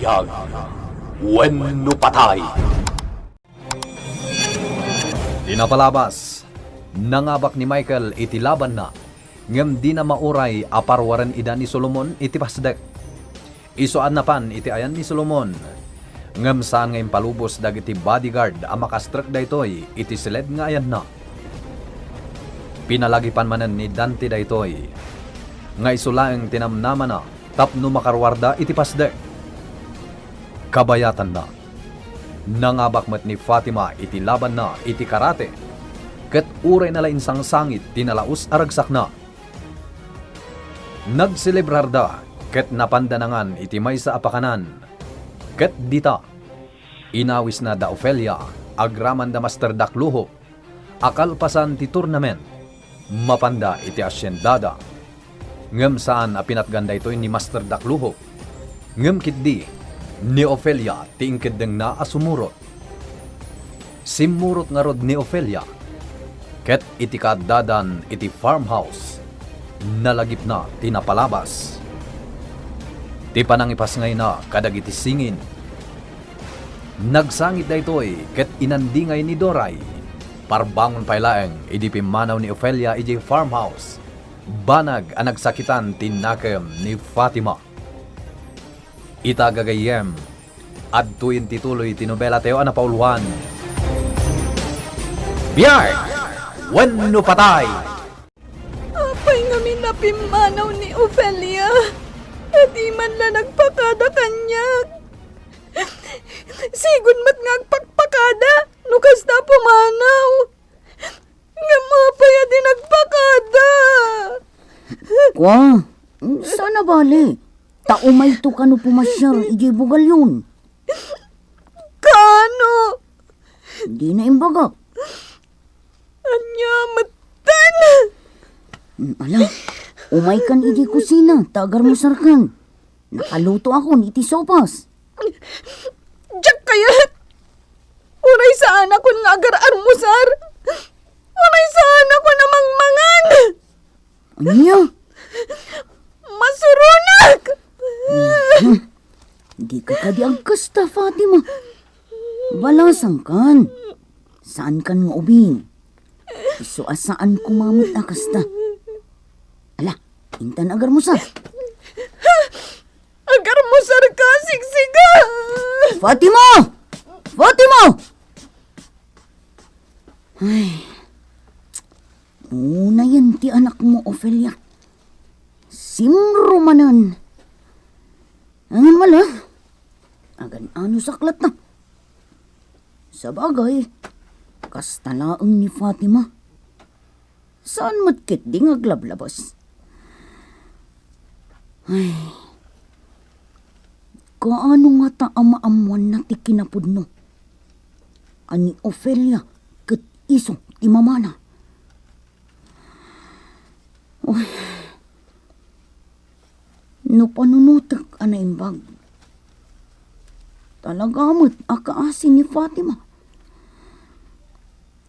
Biag wenno patay. Tinapalabas, nangabak ni Michael iti laban na, ngem di na mauray aparwaran ida ni Solomon iti pasdek. Isuan na pan iti ayan ni Solomon, ngem saan ngayon palubos dagiti bodyguard ang makastrek daytoy iti siled nga ayan na. Pinalagipan manen ni Dante daytoy, nga isulaeng tinamnaman na tapno makarwarda iti pasdek. Kabayatan na, nangabak met ni Fatima iti laban na iti karate, ket uray na lain sang sangit tinalaos aragsak na. Nagselebrar da, ket napandanangan iti maysa apakanan, ket dita, inawis na da Ophelia, agraman da Master Dakluho, akalpasan ti tournament, mapanda iti asyendada. Ngem saan apinatganda ito ni Master Dakluho, ngem kitdi, ni Ophelia tiingkid deng na asumurot. Simurot nga rod ni Ophelia, ket iti kadadan iti farmhouse, nalagip na tinapalabas. Ti panangipas ngay na kadag iti singin. Nagsangit da ito'y ket inandingay ni Doray, parbangon pailaeng idi pimanaw ni Ophelia iti farmhouse, banag ang nagsakitan tinakem ni Fatima. Itagagayem, adtuin tituloy tinobela tayo na pauluhan. Biag wenno patay. Apay nga minapimanaw ni Ophelia, at di man la nagpakada kanya. Sigun mat nga agpakpakada, nukas na pumanaw. Nga mapaya di nagpakada. Kwa, sana bali. Taumay to kano pumasyar, iji bugal yun. Kano? Di na imbaga. Anya matan. Ala, umay kan iji kusina, tagar mo sarkan. Nakaluto ako ni iti sopas. Diyak kayat. Uray saan ako nga agar armusar. Uray saan ako namang mangan. Anya? Masurunak! Di ka kadiagkas ta, Fatima. Balasang kan. Saan kan nga ubing? Iso asaan kumamot akas ta. Ala, intan agar mo sa. Agar mo ka, sigsiga! Fatima! Fatima! Ay, una yan ti anak mo, Ophelia. Simrumanan. Angin mala. Agan ano saklat na. Sa bagay, kastalaang ni Fatima. Saan matkit di nga glablabas? Ay, kaano nga ta amaamuan na ti kinapudno? Ani Ophelia, ket iso ti mamana. Uy, no panunutak anaimbag. Talagamot akaasin ni Fatima.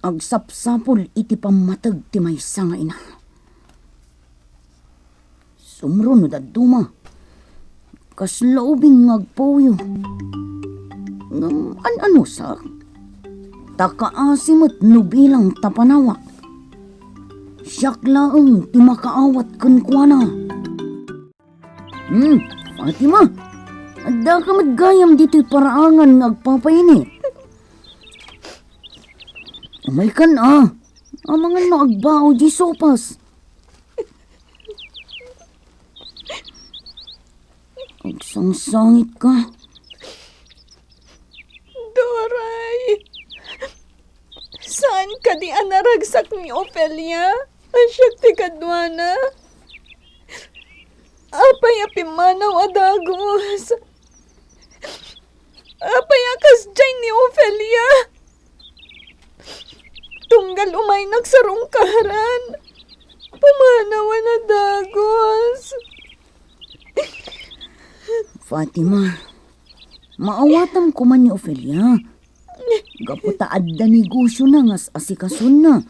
Agsapsapol iti pamatag ti maysa nga ina. Sumrunod at duma. Kaslaubing ngagpoyo. Ngam ano sa? Takaasimot no bilang tapanawak. Siyak laang ti makaawat kunkwana. Fatima, adda ka maggayam dito'y paraangan ngagpapainit. Umay kan ang mga naagbao di sopas. Agsangsangit ka. Doray, saan ka di anaragsak ni Ophelia? Asyak ti kadwana. Apay apimanaw adagos. Apay akas dyan ni Ophelia. Tunggal umay nagsarungkaran. Pumanawan na dagos. Fatima, maawatam ko man ni Ophelia. Gaputa adda negosyo na ngas asikasun na.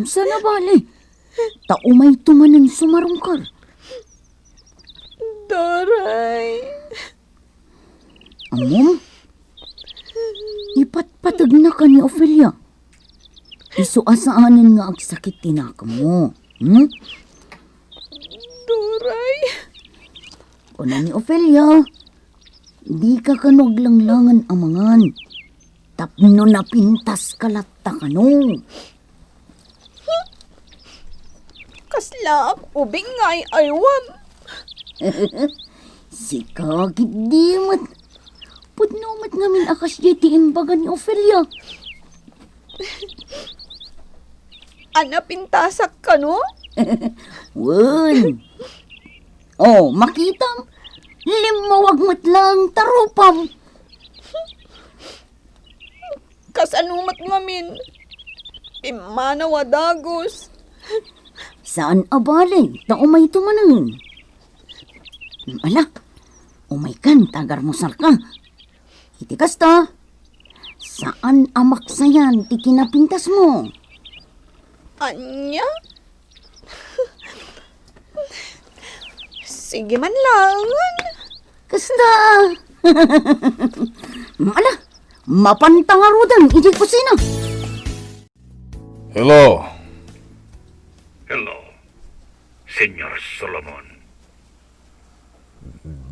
Sana bali. Taumay tumanan sumarungkar. Doray. Amom? Ipatpatag na ka ni Ophelia. Isuasaanan nga ang sakit tinaka mo. Doray. Kuna ni Ophelia, di ka kanoglang-langan amangan. Tapno na pintas kalatta ka no. Kasla ako ubing ngay aywam. Si kagit di mat. Pudnumat ngamin akas di imbaga ni Ophelia. Ana pintasak ka no? Wen. Oh, makitam. Limawag mo't lang tarupam. Kasanumat ngamin. Imana wadagos. Saan abali? Ta umay tumanan. Ala, umay kan tagar mo ka. Iti kasta. Saan amak sayan ti kinapintas mo? Anya? Sige man langan. Kasta. Ala, mapantangarudan iti kusina. Hello. Hello, Senyor Solomon.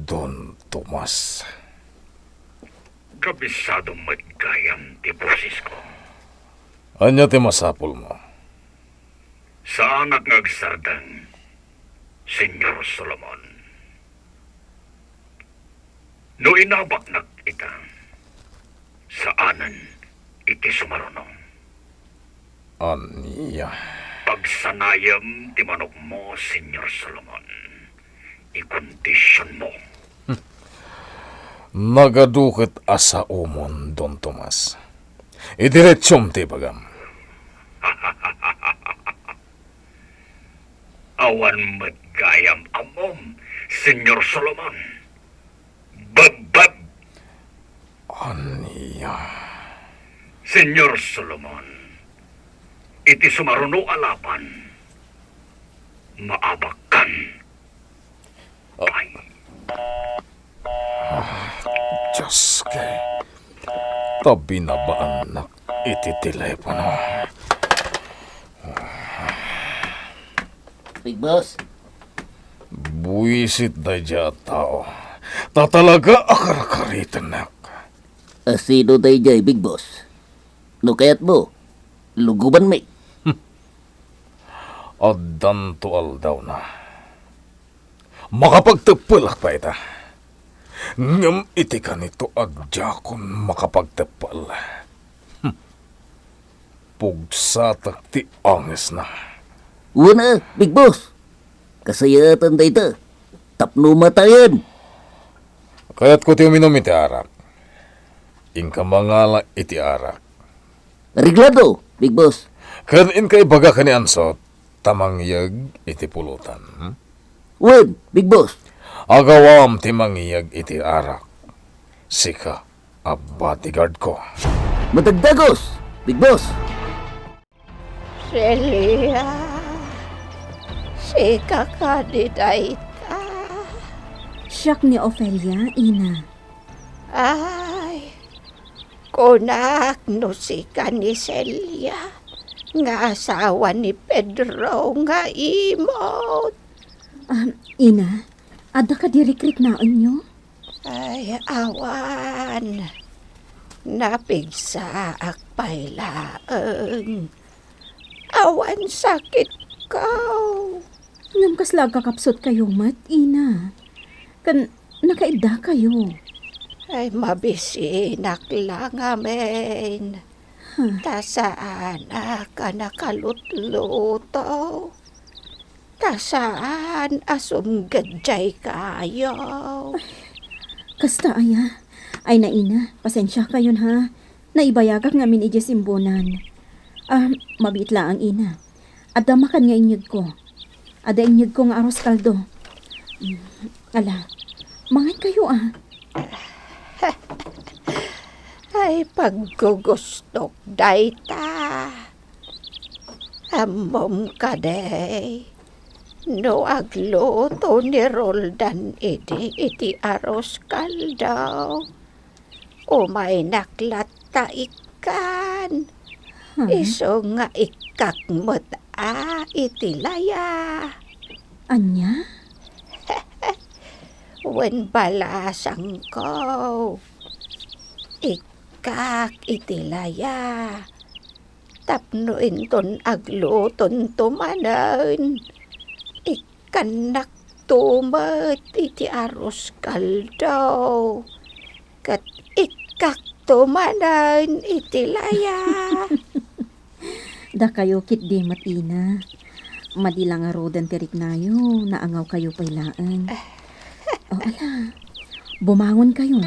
Don Tomas. Kabisadong magkayam ti boses ko. Anya ti masapul mo? Sa anak ngagsardang, Senyor Solomon. No inabak nag ita, saanan iti sumarunong. Anya? Pagsanayam ti manok mo, Senyor Solomon. I-kondisyon mo. Nagadukit asa umon, Don Tomas. Idiretsyon ti bagam. Awan magayam amom, Senyor Solomon. Bagbag, Anya? Senyor Solomon. Iti sumaruno alapan. Maabakan. Ay, Diyos kay. Tabi na ba anak iti telepono? Big boss. Buisit da dya tao. Tatalaga akarakaritan nak. Sino tayo dyan, big boss? No kaya't mo, luguban may. Adan tual daw na. Makapagtapalak pa ita. Ngam iti ka nito adya kung makapagtapal. Pugsatak ti anges na. Una, big boss. Kasayatan tayo ito. Tapno matayan. Kaya't ko ti uminom iti arak. Inka mangala iti arak. Reglado, big boss. Kan in kay baga ka ni ansot, tamangyag iti pulutan. Wen, big boss. Agawam ti mangyag iti arak. Sika, a bodyguard ko. Matagdagos, big boss. Celia. Si kakadiday ka. Siyak ni Ophelia, ina. Ay. Kunak no si ni Celia. Nga asawa ni Pedro nga imot. Ina, ada ka dirikrik na inyo? Ay, awan. Napigsa akpay laeng. Awan sakit kaw. Ngam kasla kakapsot kayo, mat, ina. Kan, nakaida kayo. Ay, mabisinak lang amen. Tasaan ka nakalutluto. Tasaan asumgadjay kayo. Kasta aya. Ay na ina, pasensya kayon ha. Naibayagak ngamin ije simbonan. Mabit lang ang ina. Ada makan nga inyag ko. Ada inyag ko nga aros kaldo. Ala, mangay kayo Ay, paggugustok dayta. Amom ka day. No agluto ni Roldan iti aros kaldaw. Umay naklata ikan. Iso nga ikakmot iti laya. Anya? Wen balasang ko. Ikak iti laya. Tapno inton agluton tumanan. Ikanak tumat iti aros kaldaw. Kat ikak tumanan iti laya. Da kayo kit di matina. Madilang nga rodan tirik nayo, naangaw kayo pailaan. O ala, bumangon kayo.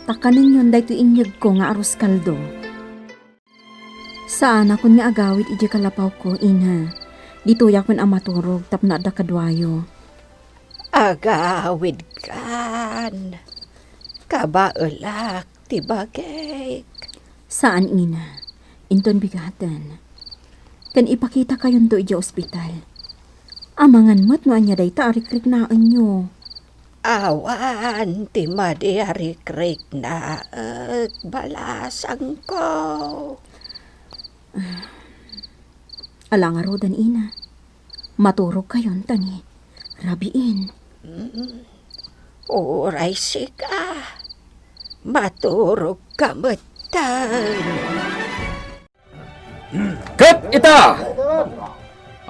Takanin yun dahito inyag ko nga aros kaldo. Saan akon nga agawit iji kalapaw ko, ina. Dito yakon amaturog tapna da kadwayo. Agawid kan. Kabaulak ti bagay. Saan, ina? Inton bigatan. Kan ipakita kayon do iji ospital. Amangan mat no anya day tarik-rik naan nyo. Awan ti madiarik-rik na balasang ko. Ala nga rodan, ina. Maturog kayon tani. Rabiin. Uray sika. Maturog ka matan. Ket ita!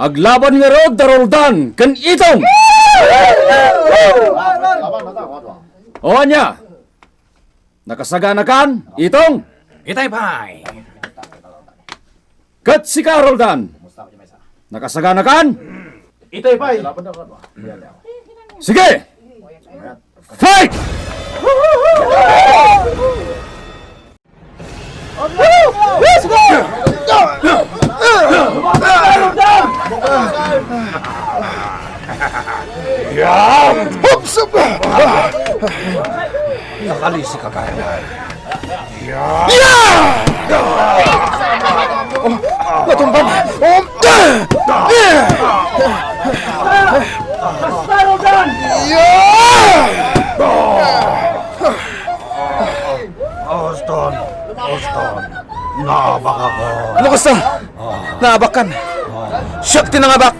Aglaban nga rod da Roldan ken itong! O anya! Nakasagana kan itong! Itay pay! Ket si ka Roldan! Nakasagana kan? Itay pay! Sige! Fight! Nakalisi ka kaya. Natumban! Austin! Naabak ako. Lukas na! Naabakan! Siyak tinangabak!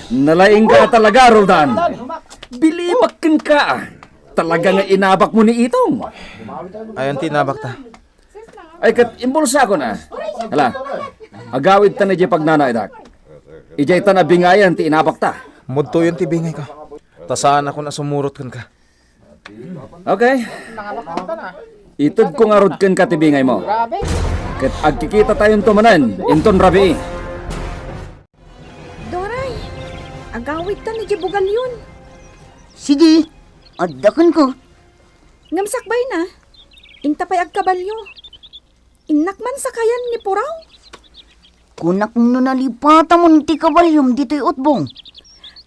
Nalaing ka talaga, Roldan. Bilibakin ka. Talaga nga inabak mo ni itong. Ayan tinabak ta. Ay kat imbulsa ko na. Hala, agawid ta na di pagnanaidak. Ijay ta na bingayan ti inabak ta. Mudto yun tibingay ka. Tasaan ako na sumurot kan ka. Okay. Itod ko nga rod ken ka ti bingay mo. Kat agkikita tayong tumanan, inton rabi. Doray, agawit ta ni Jibugal yun. Sige, addakan ko. Ngamsakbay na. Intapay agkabalyo. Inakman sa kayan ni Puraw. Kunak no nalipata mo ti kabalyom dito'y utbong.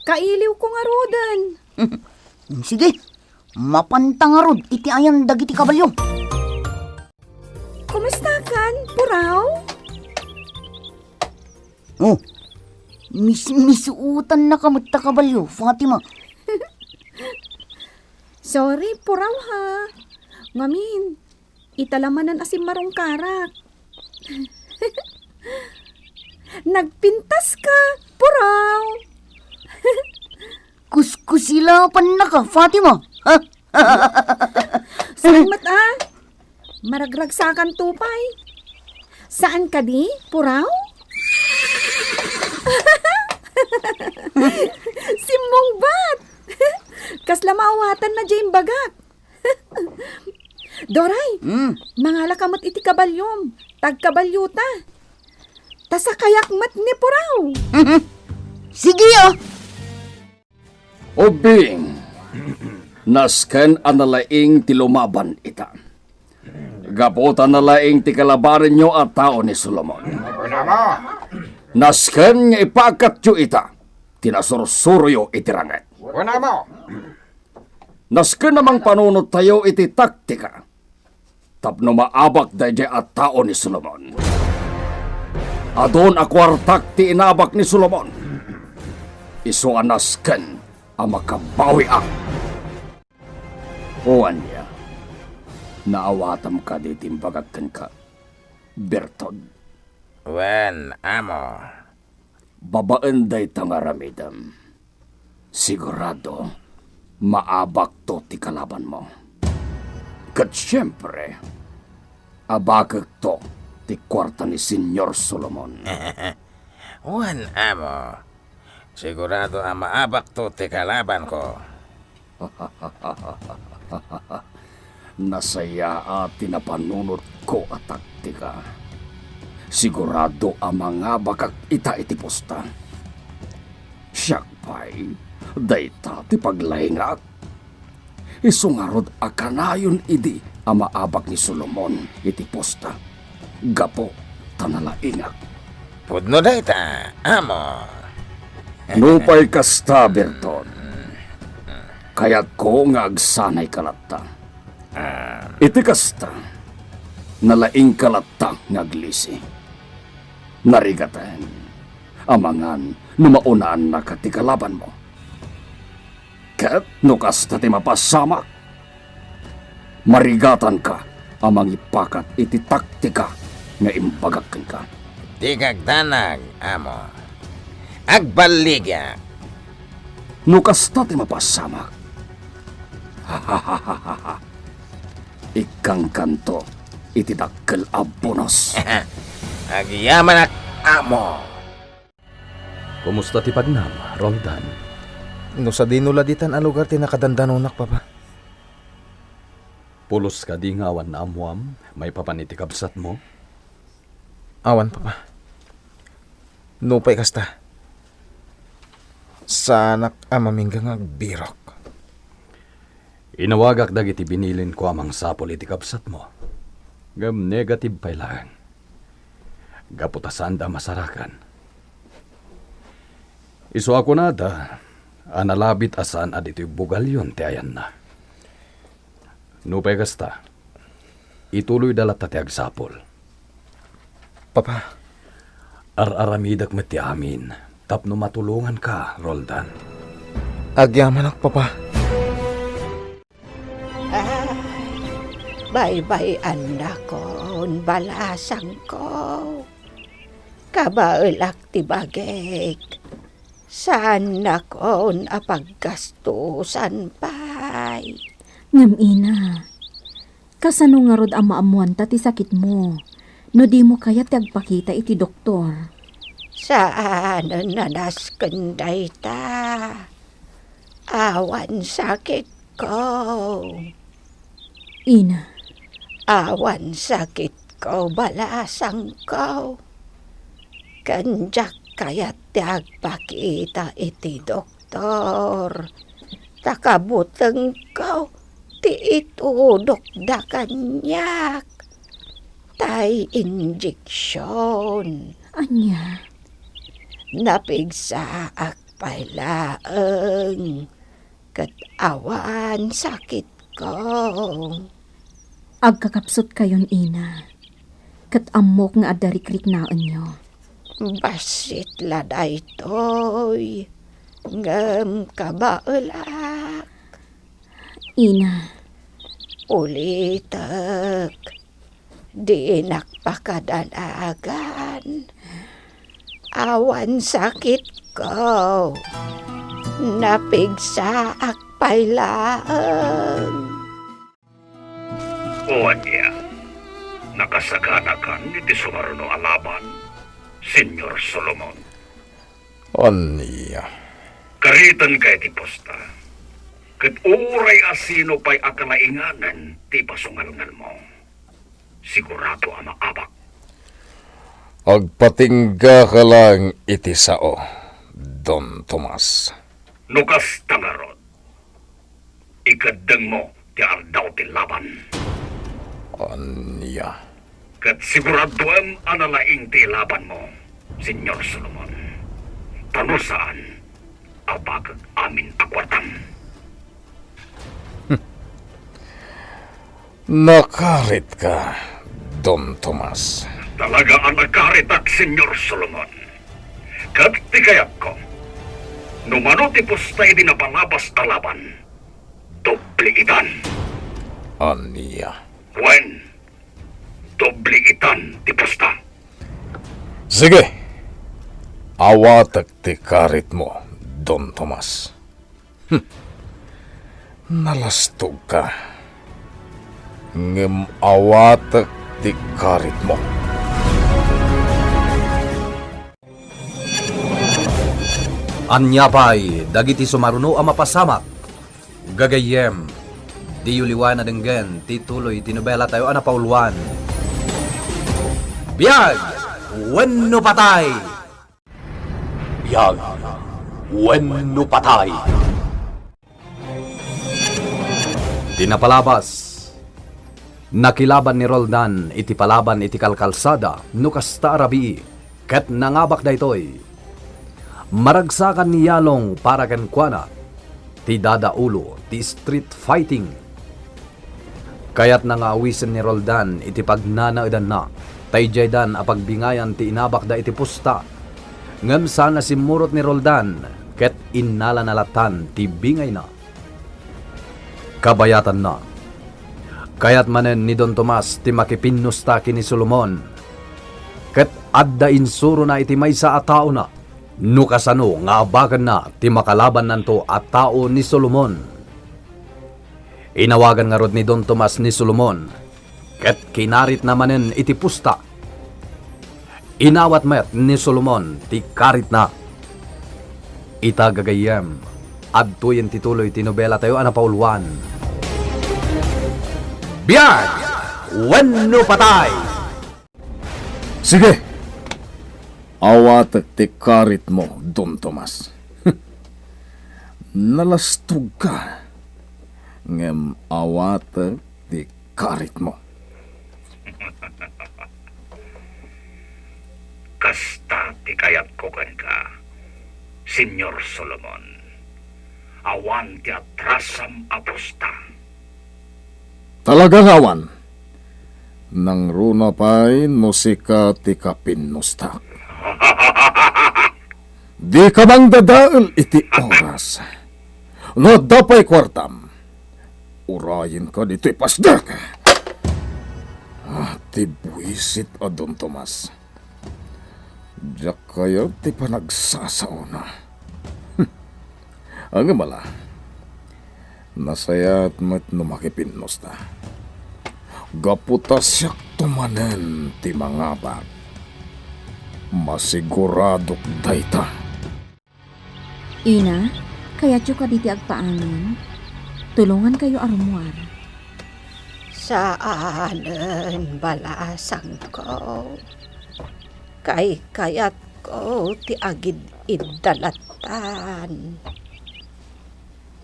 Kailiw ko nga rodan. Sige, mapantang arod iti ayan dagiti kabalyo. Kumusta kan, Puraw? Oh, misuutan na kamot ta kabalyo, Fatima. Sorry, Puraw ha. Ngamin, italamanan asim marong karak. Nagpintas ka, Puraw. Kuskusilapan na ka, Fatima. Ha? Salamat ah. Maragragsakan tupay. Saan ka di, Puraw? Simbong bat. Kasla maawatan na dyan bagak. Doray, mangala kamot iti kabalyom. Tagkabalyuta. Tasa kayak mat ni Puraw. Sige ah. Obing, nasken analaing ti lumaban ita. Gaputan nalaing ti kalabarin nyo at tao ni Solomon. Nasken nga ipakat yu ita, tinasursuro yu itiranget. Nasken namang panunod tayo iti taktika. tapno maabak dayjay at tao ni Solomon. Adon akwartak ti inabak ni Solomon. Isu anasken ang makabawi ak. Uwan niya, naawatam ka di timbagagkan ka, Bertod. Wen, amo. Babaan day tangaramidam. Sigurado, maabak to ti kalaban mo. Kat siyempre, abagag to ti kwarta ni Senyor Solomon. Wen, amo. Sigurado ang maabak to ti kalaban ko. Nasaya at tinapanunod ko at taktika. Sigurado ang mga bakak ita itipusta. Siyak pa'y dayta ti paglaingak. Isungarod akanayon idi ang maabak ni Solomon itipusta. Gapo tanalaingak. Pudno dayta, amo. Nupay kasta, Berton. Kaya't ko nga agsanay kalata. Iti kasta, nalaing kalata ngaglisi. Narigatan, amangan numaunaan na katikalaban mo. Kat nukasta ti mapasamak. Marigatan ka amang ipakat iti taktika nga imbagagkan ka. Tigagdanag, amo. Agbaligya. Nukasta ti mapasamak. Ikang kanto iti dakkel a bonus. Agyaman ak, amo. Kumusta ti pagnam, Roldan? No sa dinuladitan a lugar ti nakadandanonak, papa. Pulos ka di ngawan na amuam, may papaniti kabsat mo? Awan, papa. Nupay kasta. Sanak amaminggang agbirok. Inawagak dagiti binilin ko amang sapol iti kabsat mo. Gam negative pa lang. Gaputasan da masarakan. Iso ako na da, analabit asan at ito'y bugalyon ti ayan na. Nupay kasta, ituloy dalat ti agsapol. Papa. Ar-aramidak met ti amin, tapno matulungan ka, Roldan. Agyaman ak, papa. Bye-bye, anak ko, balasang ko. Kabaulak ti bagek. Saan na kon apaggastusan pa'y. Ngam ina, kasano nga rod ang maamuan ta ti sakit mo, no di mo kaya tagpakita iti doktor. Saan nanaskenday ta? Awan sakit ko. Ina, Awan sakit ko, balasang ko. Kanjak kaya tagpakita iti doktor. Takabuteng ko, ti itudok da kanyak. Tay injeksyon. anya, Napigsaak pailaeng. Kat awan sakit ko. agkakapsot kayon ina. Kat amok nga adarikrik naan nyo. Basit laday toy. Ngem kabaulak. Ina, Ulitek. Di nakpakadalagan. Awan sakit ko. Napigsaak pailaeng. Uwan niya, nakasaganakan iti sumaruno alaban, Senyor Solomon. Anya. Karitan kay ti posta. Kat uray asino pa'y akalainganan ti pasungalngan mo. Sigurado ang maabak. Agpatingga ka lang iti sao, Don Tomas. Nukas tangarod. Ikadang mo ti ardaw ti laban. Anya. Kat siguraduan analaing ti laban mo, Senyor Solomon. Tanusaan, abagag amin akwatam. Nakarit ka, Don Tomas. Talaga ang nagkaritak, Senyor Solomon. Kat ti kayat ko, numano ti postay di napalabas kalaban, doble itan. Aniya. Wen, doble itan ti posta. Sige. Awatag ti karit mo, Don Tomas. Nalastog ka. Ngem awatag ti karit mo. Anyapay, dagiti sumaruno ang mapasamak. Gagayem, di uliwan na denggen, tituloy tinubela tayo anapauluan. Biyag, wenno patay! Biyag, wenno patay! Tinapalabas. Nakilaban ni Roldan iti palaban iti kalkalsada no kasta arabi ket nangabak daytoy. Maragsakan ni Yalong para kenkwana ti dadaulo ti street fighting. Kayat nangawisen ni Roldan iti pagnanaedan na tayjaydan a pagbingayan ti inabak da iti pusta. Ngem sana simurot ni Roldan ket innalanalatan ti bingay na. Kabayatan na. Kayat manen ni Don Tomas ti makipinusta kini Solomon. Ket adda insuro na iti maysa a tao na. No kasano nga abagan na ti makalaban nanto at tao ni Solomon. Inawagan nga rod ni Don Tomas ni Solomon. Ket kinarit namanen iti pusta. Inawat met ni Solomon ti karit na. Itagagayem. Adtuyen tituloy ti nobela tayo anapauluan. Biyag! Wenno patay! Sige. Awatag ti karit mo, Don Tomas. Nalastog ka. Ngem awatag ti karit mo. Kasta ti kayat ko ken ka, Senyor Solomon. Awan ti atrasam aposta. Talagang awan. Nang runa pa'y musika ti kapinustak. Di ka bang dadaal iti oras. No dapay kwartam. Urayin ka dito'y pasdak. Ti buwisit o Don Tomas. Diyak kayo ti panagsasauna. Ang mala. Nasayat met numakipinnos ta. Gaputas siyak tumanen ti mga bag. Masiguradok dayta. Ina, kaya ka diti agpaanan. Tulungan kayo arumuar. Saanen balasang ko. Kay kayat ko ti agid iddalatan.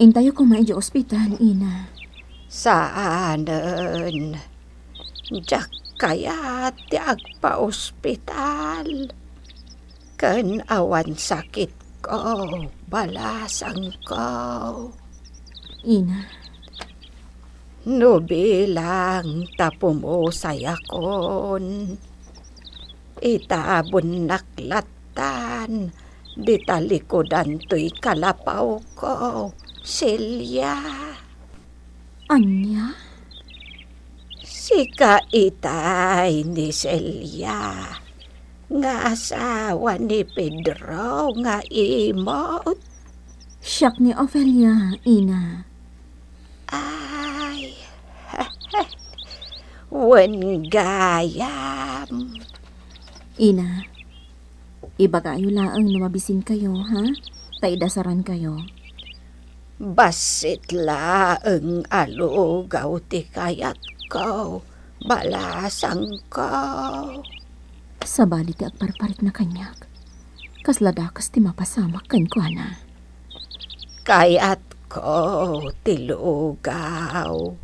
Intayo ko maidyo ospital, Ina. Saanen. Diyak kayat ti agpa-ospital. Ken awan sakit ko, balasang ko. Ina, No bilang tapumusay akon. Itabon naklatan. Di talikodan to'y kalapaw ko. Silya. anya? Sika itay ni Silya. Nga asawa ni Pedro nga imot. Siyak ni Ophelia, Ina. Ay, wen gayam. Ina, iba kayo laang numabisin kayo, ha? Taidasaran kayo. Basit laeng alugaw ti kayat ko, balasang ko. Sabali ti agparparit na kanyak. Kasladakas ti mapasamak kan ko, na. Kayat ko ti lugaw.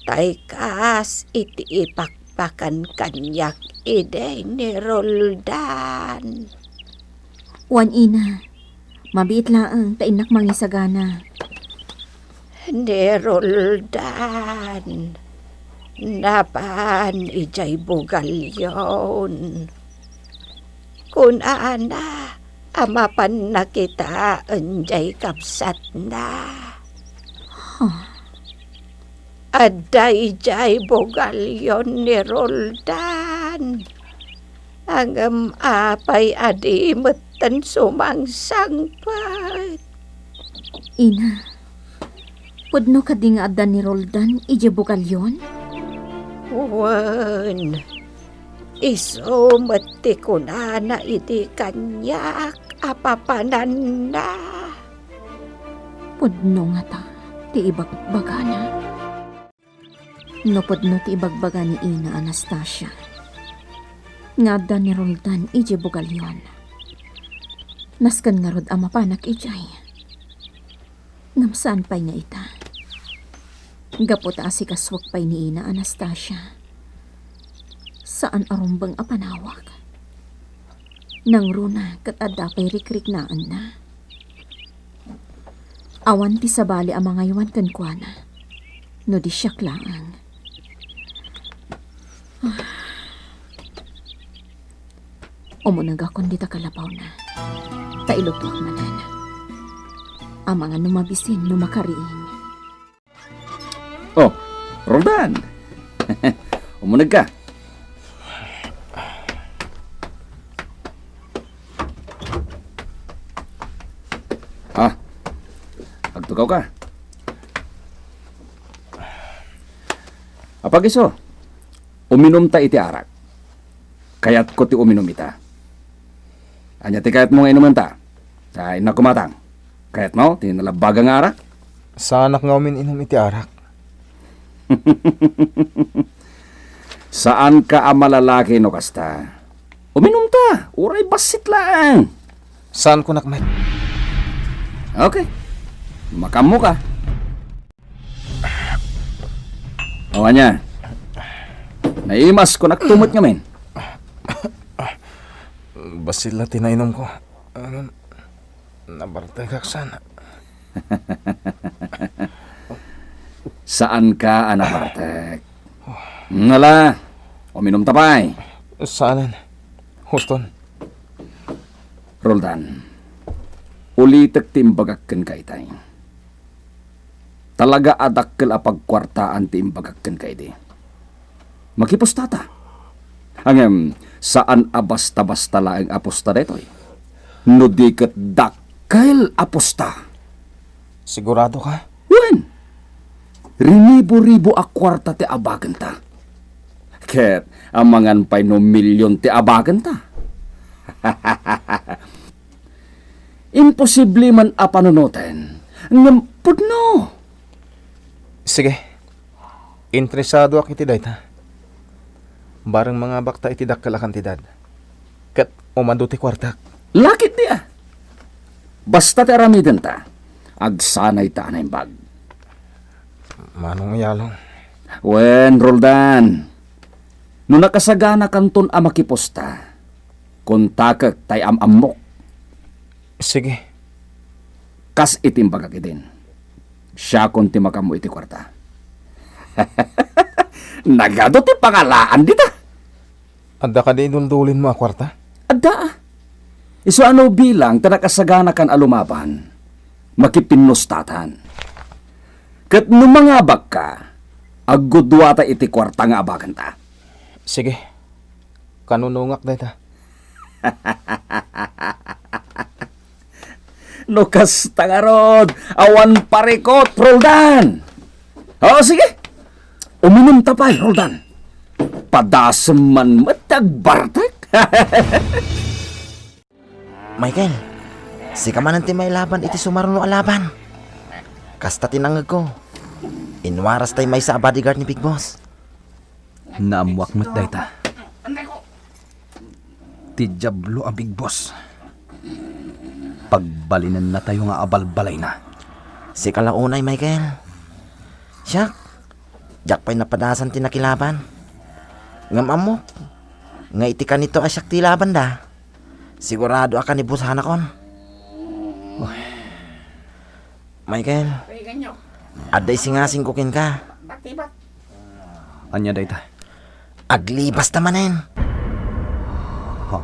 Taykas iti ipakpakan kanyak ide ni Roldan. Wan, Ina, mabiit laang tainak mangisagana. Ni Roldan, Napan ijay bugalyon. Kun ana, amapan na kita enjay kapsat na. Ada ijay bugalyon ni Roldan. Angem apay adi metten sumangsangpat. Ina, pudno ka di nga adan ni Roldan, ije bukalyon? Wan, iso mati ko na iti kanyak apapanan na. Pudno nga ta, ti ibagbaga na. No pudno ti ibagbaga ni Ina Anastasia. Nga adan ni Roldan, ije bukalyon. Naskan nga rod ama panak ijay. Ngamsaan pa'y nga ita. Gapot asikaswag pa'y ni Ina Anastasia. Saan arumbang apanawag? Nang runa kat adda pa'y rikrik naan na. Awan ti sabali ang mga iwan kankwana. No di siyak laang. Umunag akong dita kalapaw na. Tailutuak manan. Ang mga numabisin, numakariing. Oh, Roldan. Umunag ka. Agtukaw ka. Apag iso, uminom ta iti arak. Kayat ko ti uminom ita. Anya ti kayat mo nga inuman ta. Sa ina kumatang. Kayat mo, tinalabaga nga arak. Sa anak nga inom iti arak. Saan ka ang malalaki no kasta? Uminom ta, uray basit lang. Saan ko nakmet? Okay, makam mo ka. O anya, naimas ko naktumot nga men. Basila tinainom ko. Nabartay ka sana. Saan ka, anak Bartek? Ngala, uminom tapay. Saanan? Houston. Roldan, ulitek timbagakken kay tay. Talaga adakkel apagkwartaan timbagakken kay di. Makipustata. Hangem, saan abasta-basta laeng aposta detoy? No diket dakkel aposta. Sigurado ka? Wen, rinibo-ribo a kwarta ti abagan ta. Ket, amangan pa'y no milyon ti abagan ta. Imposible man a panunutin. Ngampod no. Sige. Interesado ako iti dayta. Barang mga bakta iti dakkel a kantidad. Ket umando ti kwartak. Lakit di ah. Basta ti aramiden ta. Agsanay ta na bag. Manong yalong. Wen, Roldan. No nakasagana kanton a makiposta. Kontakek tay amok. Sige. Kas itimbagak idin. Siya konti makamu iti kwarta. Nagado ti pangalaan dita. Adda ka di duldulin mo a kwarta? Adda ah. Iso ano bilang tanakasagana kan alumaban. Makipinustatan. Ket numangabag ka, aggudwata iti kwarta nga abagan ta. Sige. Kanunungak dayta. Lukas tangarod, awan parikot, Roldan. O sige, uminom tapay, Roldan. Padasem man matagbartek. Michael, si kamanan ti may laban iti sumaruno alaban. Kasta tinangag ko. Inwaras tay may sa bodyguard ni Big Boss. Naamwak mo't dayta. Ti Diablo a Big Boss. Pagbalinan na tayo nga abalbalay na. Si kalaunay, Michael. Siya, jak pa'y napadasan tinakilaban. Ngam amok, nga iti ka nito asyak ti laban da. Sigurado akan ibusahan akon. Michael, aday singasing kukin ka. Anya dayta. Aglibas tamanen. Ha?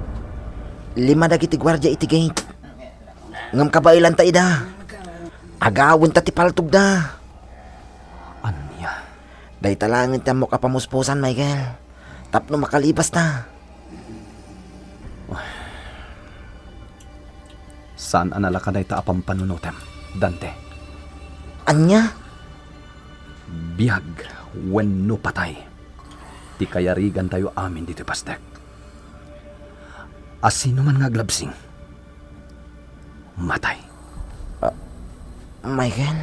5 dagiti gwardya iti gate. Ngam kabailan ta ida. Agawin ta ti paltog da. Anya? Dayta langit ta mo kapamuspusan, Michael. Tapno makalibas ta. Saan anala ka dayta apang panunutem, Dante? Anya? Biyag, wenno patay. Ti kayarigan tayo amin dito pastek. Asino man nga glabsing, matay. Michael?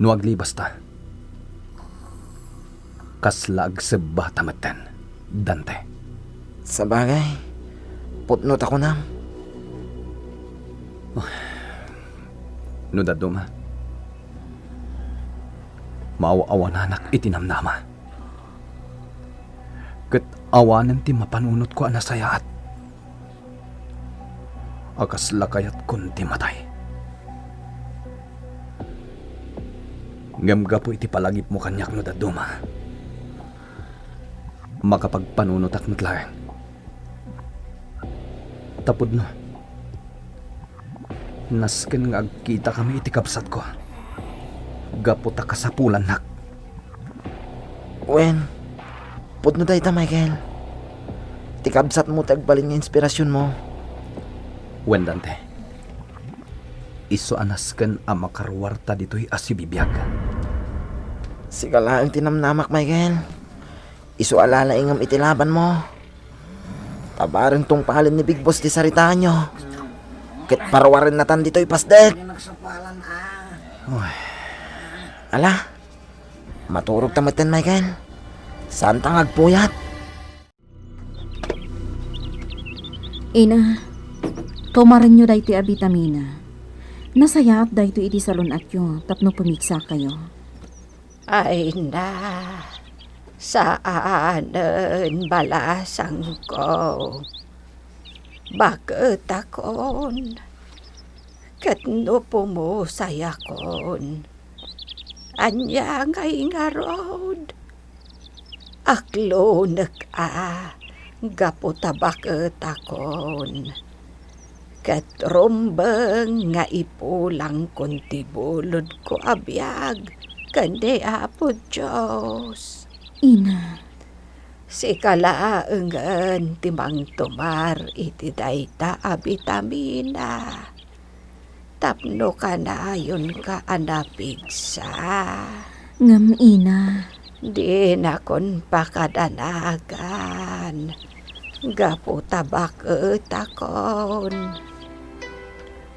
No aglibas ta. Kaslag seba tamaten, Dante. Sabagay. Putnot ako na. No daduma. Maawa-awan anak itinamnama. Ket awanan ti mapanunot ko anasayaat. Akas lakayat kun ti matay. Ngamga po iti palagip mo kanyak no daduma. Makapagpanunot ak matlaeng. Tapod no. Nasken nga agkita kami iti kapsat ko. Gaputa kasapulan nak. Wen, putno dayta, Michael. Tikabsat mo tagbalin nga inspirasyon mo. Wen Dante. Iso anasken a makarwarta dito'y asibibiyag. Sigala ang tinamnamak, Michael. Isu alala ingam itilaban mo. Tabarang tong pahalin ni Big Boss ti sarita nyo. Ket parwarin natan dito'y pasdek. Ala, maturog tamaten, Michael. Saan tang agpuyat? Ina, tumaran nyo dahi ti abitamina. Nasayat dahi ti iti salon at yo, tapno pumiksa kayo. Ay na, saanen balasang ko. Bakit akon? Katno pumusayakon. Anya ngay nga road. Aklonek gaputa bakit akon. Kat rumbeng nga ipulang kuntibulod ko abiyag. Kande apo Diyos. Ina, Si kalaengen timang tumar iti dayta abitamina. Tapno kanayon ka anapigsa. ngam ina. Di na kon pakadanagan. Gapu tabak etakon.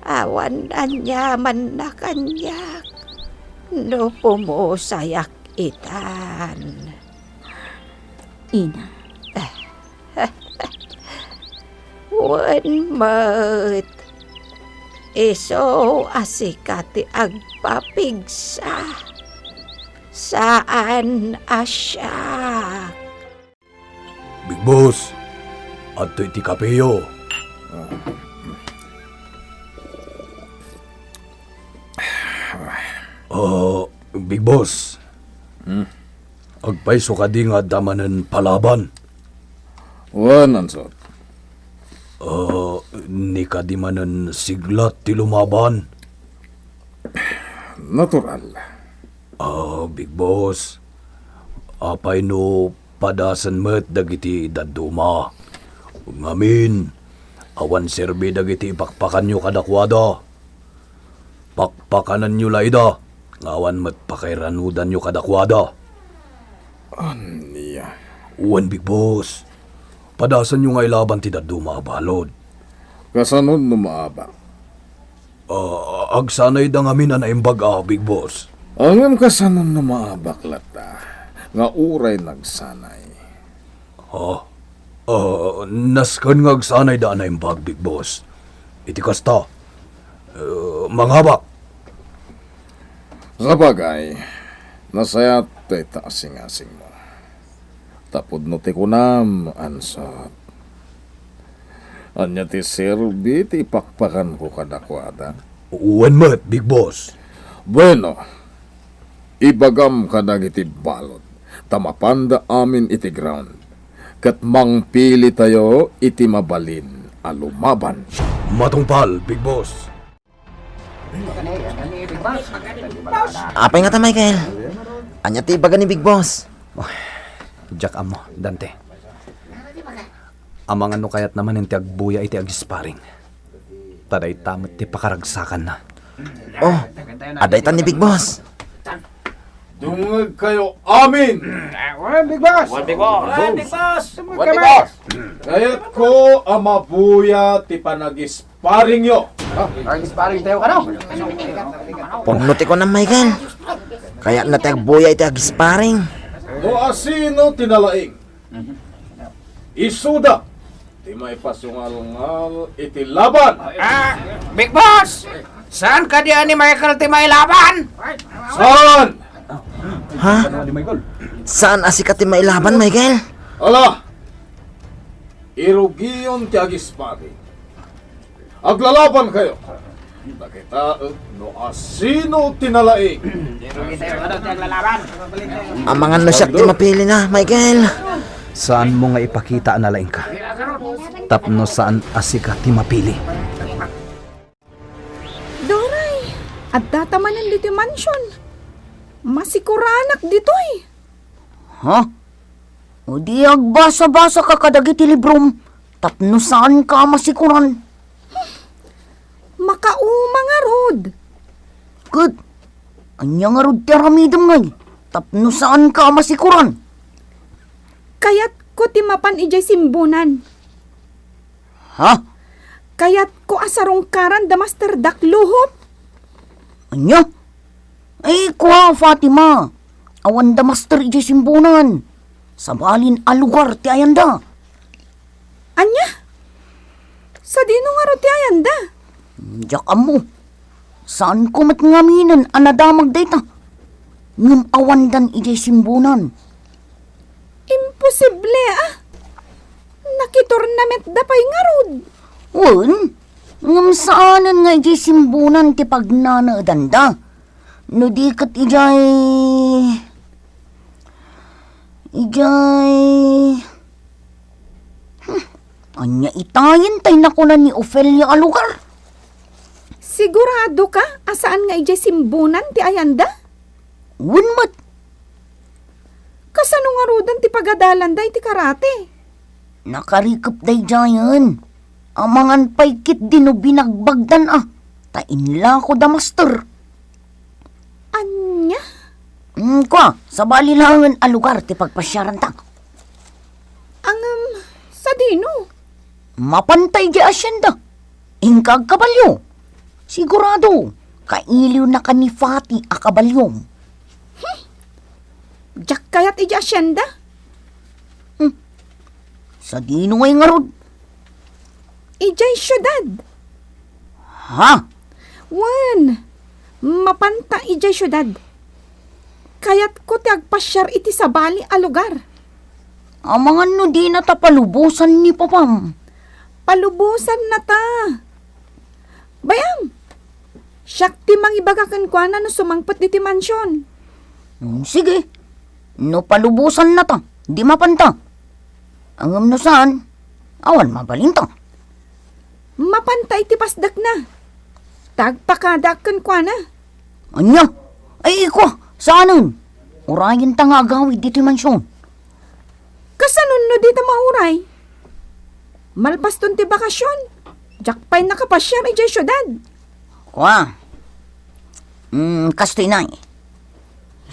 Awan anya man na kanyak. No pumusayak itan. Ina, Wen mat. Iso asikati agpapigsa. Saan asya? Big Boss, ato iti kapeyo. Big Boss. Agpaiso ka di nga damanan palaban. Wan, ansot. Ni ka di manan siglat ti lumaban. Natural. Big Boss. Apay no padasan met dagiti daduma. Ngamin, awan serbi dagiti pakpakan nyo kadakwada. Pakpakanan nyo layda. Ngawan met pakairanudan nyo kadakwada. Aniya. Uwan, Big Boss. Padasan nyo nga ilaban ti daduma balod. Kasanod no maaba. Agsanay da ngamin na naimbag Big Boss. Angam kasanod no maabak lata. Nga uray nagsanay. Naskan nga agsanay da naimbag Big Boss. Iti kasta. Manghabak. Sabagay, nasayat tay taasing-asing mo. Tapod no ti kunam, ansat. Anya ti serbi ti pakpakan ko kadakwada. Uwan met, Big Boss. Bueno, ibagam ka na iti balot. tamapanda amin iti ground. Kat mangpili tayo iti mabalin alumaban. Matungpal, Big Boss. Apay nga ta, Michael? Anya ti baga ni Big Boss? Jack amo, Dante. Amang ano kayat naman yung tiagbuya iti agisparing. Taday tamat ti pakaragsakan na. Oh, aday tan ni Big Boss. Dungag kayo amin! Kayat ko ang mabuya ti panag-isparing yo. Pagnuti ko na, Michael. Kaya na tayag buya iti agisparing. No asino tinalaing. Isuda. Ti may pasungal-ngal iti laban. Big Boss! Saan ka diyan ni Michael Timay laban? Saan? Ha? Saan asikat ti mailaban, Michael? Ala! Irugiyon ti agisparing. Aglalaban kayo. Nakita no asino tinalaing. Ang mga nasyak ti mapili na, Michael. Saan mo nga ipakita na laing ka? Tapno saan asika ti mapili? Doray, at datamanan dito mansion. Masikuranak ditoy. Ha? O di agbasa-basa ka kadagiti librom. Tapno saan ka masikuran? Makauma nga rod. Good. Anya nga rod ti aramidam ngay. Tapno saan ka masikuran? Kayat ko timapan ijay simbunan. Ha? Kayat ko asarongkaran da Master Dak Luhop. Anya? Ay, kuha, Fatima. Awan da master ijay simbunan. Sabalin a lugar ti ayanda. Anya? Sa dino nga ro ti ayanda? Diyak mo. Saan ko matngaminan anadamag data? Ngam awan dan ijay simbunan. Imposible Nakitornament da pay nga rod. Wan? Ngam saanan nga ijay simbunan ti pagnanaadan da? No di kat ijay... Anya itayin tay nakunan ni Ophelia a lugar. Sigurado ka? Asaan nga ijay simbunan ti ayanda? Wunmat. Kasano nga rodan ti pagadalan da iti karate? Nakarikap day jayan. Amangan paykit din o binagbagdan Tainla ko da master. Anya? Kwa, sa balilangan a lugar ti pagpasyaran ta. Sa dino? Mapantay di asyenda. Ingkag kabalyo. Sigurado, kailiw na ka ni Fati a kabalyom. Diyak kayat iji asyenda? Sa dino ngay nga rod. Ijay syudad. Ha? Wan, mapanta ijay syudad. Kayat ko ti agpasyar iti sabali a lugar. Amangan no di na ta palubusan ni Papam. Palubusan na ta. Bayam, siyak ti mangibagakan kwa na no sumangpat di ti mansyon. Sige, no palubusan na ta, di mapanta. Angam no saan, awan mabalinta. Mapanta iti pasdak na. Tagpakadakan kwa na. Anya? Ay, kwa, saanan? Urayin ta nga agawid dito mansyon. Kasanun no dito mauray? Malpas ton ti bakasyon. Jakpay nakapasyam ijay syudad. Kwa, kastoy na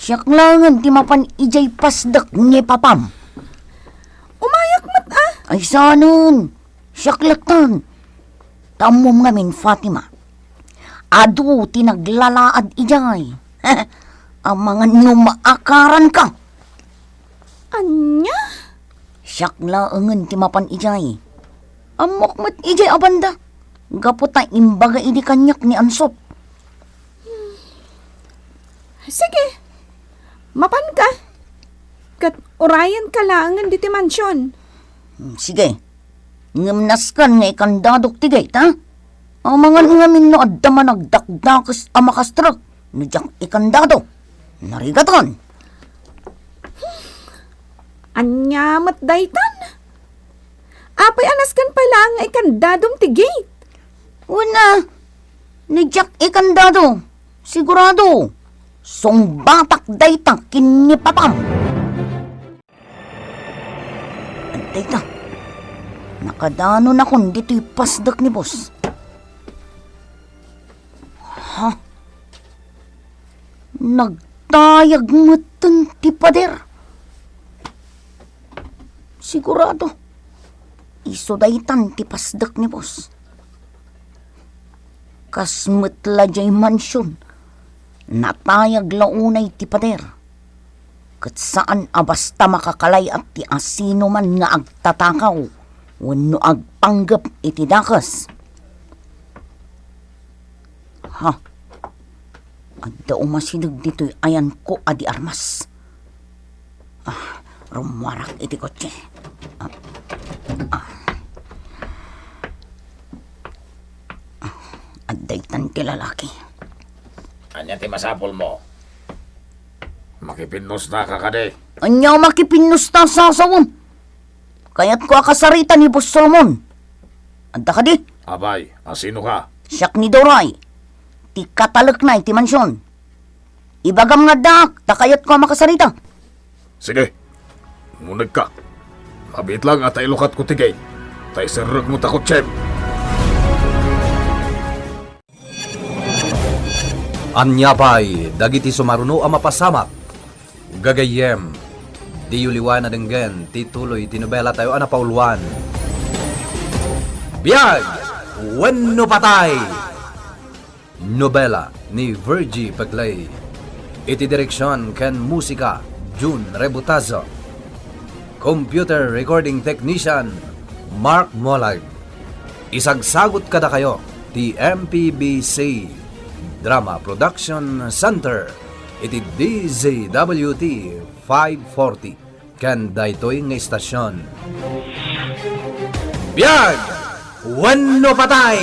siyak langan ti mapan ijay pasdak ni Papam. Umayak mat Ay saanan, siyak laktan. Tamom ngamin Fatima. Adu tinaglalaad ijay. Ang mga numaakaran ka. Anya? Siyak laangan ti mapan ijay. Amok mat ijay abanda. Gaputa imbaga idi kanyak ni Ansop. Sige. Mapan ka. Kat urayan ka laangan diti mansyon. Sige. Ngamnaskan nga ikandadok tigay, ta? Ang mga ngamin no adda nagdakdakas amakastrak. Nujak ikandado. Narigatan. Anyamat daytan. Apay anas kan pala nga ikandadong ti gate. Una, ni Jack ikandado. Sigurado. Song batak dayta kinipapam. At dayta, nakadano na kon dito'y pasdak ni boss. Ha? Nagtayag matan ti pader. Sigurado. Iso daytan ti pasdak ni boss. Kasmetla jay mansyon. Natayag launay ti pader. Kat saan abasta makakalay at ti asino man nga agtatakaw. Wano agpanggap iti dakas. Ha? Adda umasidag dito'y ayan ko adi armas. Rumwarak iti kotse. Adaytan ti lalaki. Anya ti masapol mo? Makipinnos na ka kade. Anya makipinus ta sa asawon. Kaya't ko akasarita ni Boss Solomon. Adda ka di? Abay, asino ka? Siyak ni Doray. Ti katalak na iti mansyon. Ibagam nga dak, takayat ko makasarita. Sige, munag ka. Mabit lang at ilukat ko tigay. Tay serag mo takot, Chem. Anyapay, dagiti sumaruno a mapasamak. Gagayem, di yuliwan na denggen, tituloy tinobela tayo ana pauluan. Biyag, wenno patay. Nobela ni Virgie Paglay. Iti direksyon ken musika, June Rebutazo. Computer recording technician, Mark Molag. Isagsagot kada kayo, ti MPBC Drama Production Center. Iti DZWT 540 ken daytoy nga istasyon. Biyag! Wenno patay!